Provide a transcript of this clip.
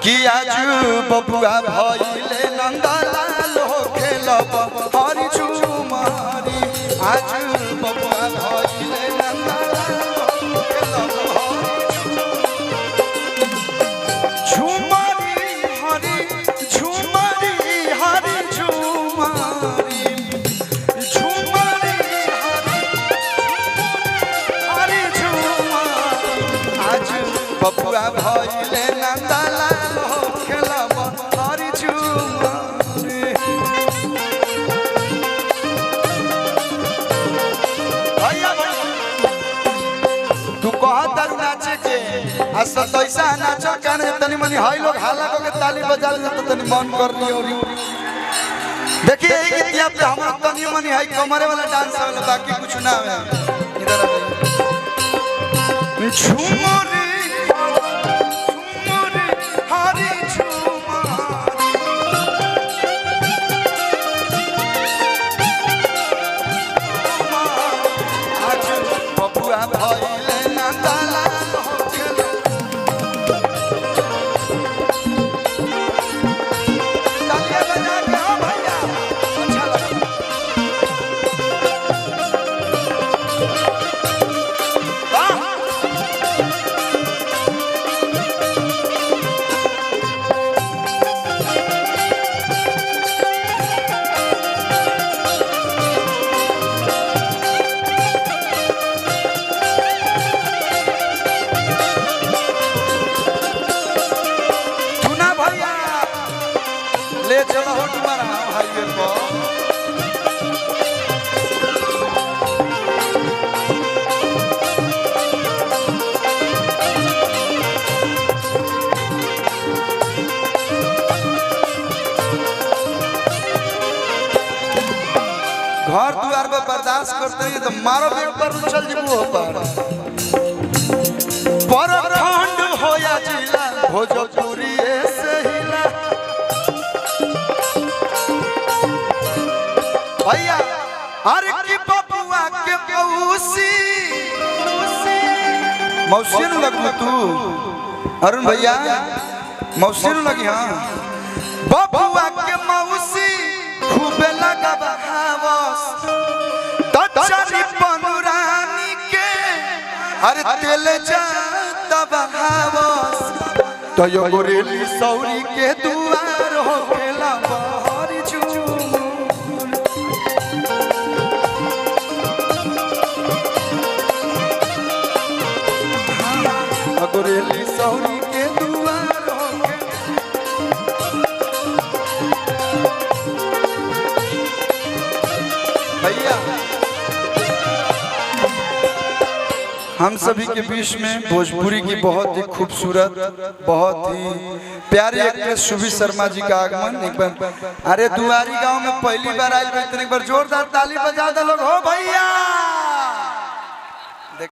कि आज बबुआ भइले नंदलाल हो खेलब हरि झुमारी आज बबुआ भइले नंदलाल हो खेलब झुमारी हरि झुमारी हरि झुमारी झुमारी हरि झुमारी आज बबुआ भइले नंदलाल सतैसा नाच काने तनी मनी हाई लोग हाला को के ताली बजा ले तो तनी मन कर लियो देखिए एक गीतिया पे हमरा तनी मनी हाई कमरे वाला डांस वाला बाकी कुछ ना है इधर झूमरे झूमरे हरी झूमारी आज बबुआ भइले नंदलाल ले चलो हो तुम्हारा हाईवे पर घर द्वार पर बर्दाश्त करते हैं तो मारो बेट पर चल जीवो पर परखंड होया जिला भोजपुरी से हिला भैया अरे की बबुआ के मौसी मौसी न लगू तू अरुण भैया मौसी न लगी हाँ बबुआ के मौसी खूबे लगा बहावस तचनी पनुरानी के अरे तेल जाता बहावस तो यो गोरेली सौरी के दुआर हो खेला बहरी गोरेली सौरी के दुआर हो भैया हम सभी के बीच में भोजपुरी की बहुत ही खूबसूरत बहुत ही प्यारी एक्ट्रेस शुभी शर्मा जी का आगमन एक बार अरे दुआरी गांव में पहली बार आई एक बार जोरदार ताली बजा दो लोग हो भैया।